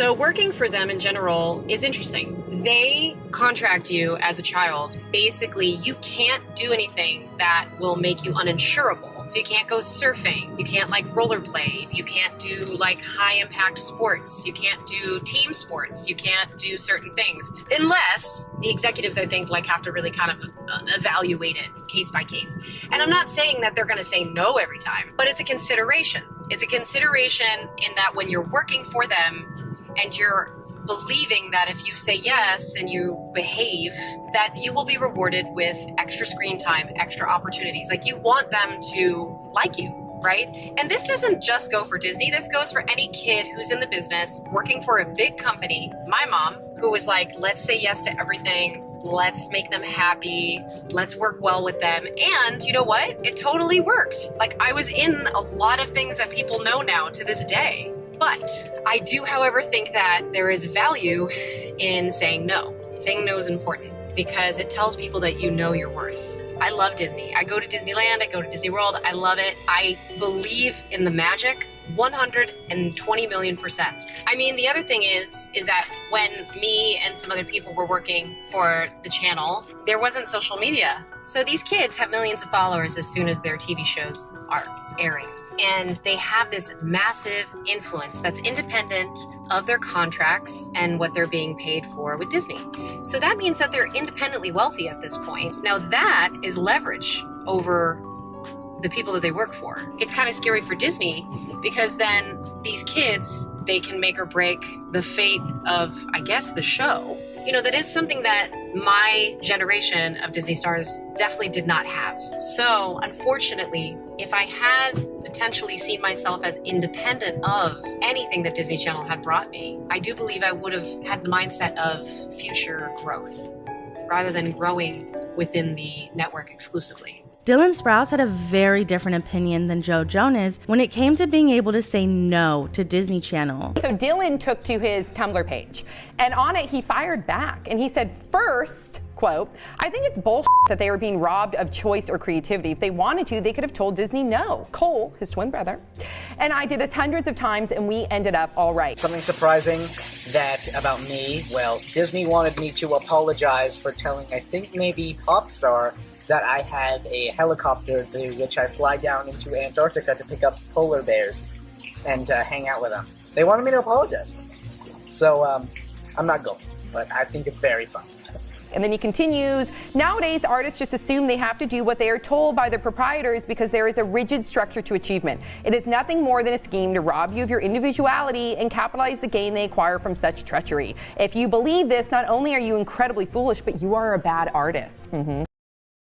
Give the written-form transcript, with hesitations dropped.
So working for them in general is interesting. They contract you as a child. Basically, you can't do anything that will make you uninsurable. So you can't go surfing. You can't rollerblade. You can't do high impact sports. You can't do team sports. You can't do certain things unless the executives, I think, have to really kind of evaluate it case by case. And I'm not saying that they're going to say no every time, but it's a consideration. It's a consideration in that when you're working for them and you're believing that if you say yes and you behave, that you will be rewarded with extra screen time, extra opportunities. You want them to like you, right? And this doesn't just go for Disney. This goes for any kid who's in the business working for a big company. My mom, who was let's say yes to everything. Let's make them happy. Let's work well with them. And you know what? It totally worked. I was in a lot of things that people know now to this day. But I do, however, think that there is value in saying no. Saying no is important because it tells people that you know your worth. I love Disney. I go to Disneyland. I go to Disney World. I love it. I believe in the magic 120 million%. I mean, the other thing is that when me and some other people were working for the channel, there wasn't social media. So these kids have millions of followers as soon as their TV shows are airing. And they have this massive influence that's independent of their contracts and what they're being paid for with Disney. So that means that they're independently wealthy at this point. Now that is leverage over the people that they work for. It's kind of scary for Disney because then these kids, they can make or break the fate of, I guess, the show. That is something that my generation of Disney stars definitely did not have. So unfortunately, if I had potentially seen myself as independent of anything that Disney Channel had brought me, I do believe I would have had the mindset of future growth rather than growing within the network exclusively. Dylan Sprouse had a very different opinion than Joe Jonas when it came to being able to say no to Disney Channel. So Dylan took to his Tumblr page, and on it he fired back, and he said, first, quote, I think it's bullshit that they were being robbed of choice or creativity. If they wanted to, they could have told Disney no. Cole, his twin brother, and I did this hundreds of times, and we ended up all right. Something surprising about me, Disney wanted me to apologize for telling, I think maybe Popstar, that I have a helicopter through which I fly down into Antarctica to pick up polar bears and hang out with them. They wanted me to apologize. So I'm not going, but I think it's very fun. And then he continues, nowadays artists just assume they have to do what they are told by their proprietors because there is a rigid structure to achievement. It is nothing more than a scheme to rob you of your individuality and capitalize the gain they acquire from such treachery. If you believe this, not only are you incredibly foolish, but you are a bad artist.